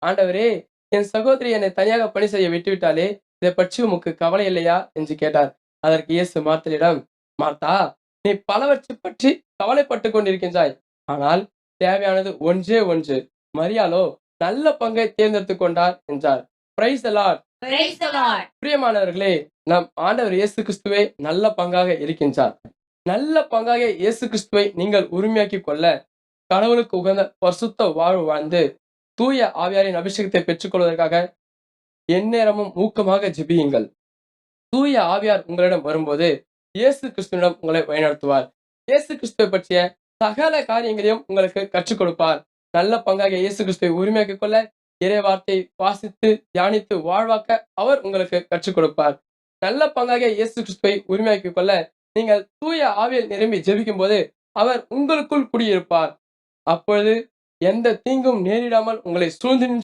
ஆண்டவரே, என் சகோதரி என்னை தனியாக பணி செய்ய விட்டுவிட்டாளே, இதைப் பற்றி உமக்கு கவலை இல்லையா என்று கேட்டார். அதற்கு இயேசு மார்த்தலிடம், மார்த்தா, நீ பலவற்றைப் பற்றி கவலைப்பட்டுக் கொண்டிருக்கின்றாய். ஆனால் தேவையானது ஒன்றே ஒன்று. மரியாளோ நல்ல பங்கை தேர்ந்தெடுத்துக் கொண்டார் என்றார். Praise the Lord. Praise the Lord. பிரியமானவர்களே, நம் ஆண்டவர் இயேசு கிறிஸ்துவே நல்ல பங்காக இருக்கின்றார். நல்ல பங்காக இயேசு கிறிஸ்துவை நீங்கள் உரிமையாக்கிக் கொள்ள, கடவுளுக்கு உகந்த பரிசுத்த வாழ்வு வாழ்ந்து, தூய ஆவியாரின் அபிஷேகத்தை பெற்றுக் கொள்வதற்காக எந்நேரமும் ஊக்கமாக ஜெபியுங்கள். தூய ஆவியார் உங்களிடம் வரும்போது, இயேசு கிறிஸ்துவிடம் உங்களை வழிநடத்துவார். இயேசு கிறிஸ்துவை பற்றிய சகல காரியங்களையும் உங்களுக்கு கற்றுக் கொடுப்பார். நல்ல பங்காக இயேசு கிறிஸ்துவை உரிமையாக்கிக் கொள்ள, இறை வார்த்தையை வாசித்து, தியானித்து வாழ்வாக்க அவர் உங்களுக்கு கற்றுக் கொடுப்பார். நல்ல பங்காக இயேசு கிறிஸ்துவை உரிமையாக்கிக் கொள்ள, நீங்கள் தூய ஆவியில் நிரம்பி ஜெபிக்கும்போது, அவர் உங்களுக்குள் குடியிருப்பார். அப்பொழுது எந்த தீங்கும் நேரிடாமல் உங்களை சூழ்ந்து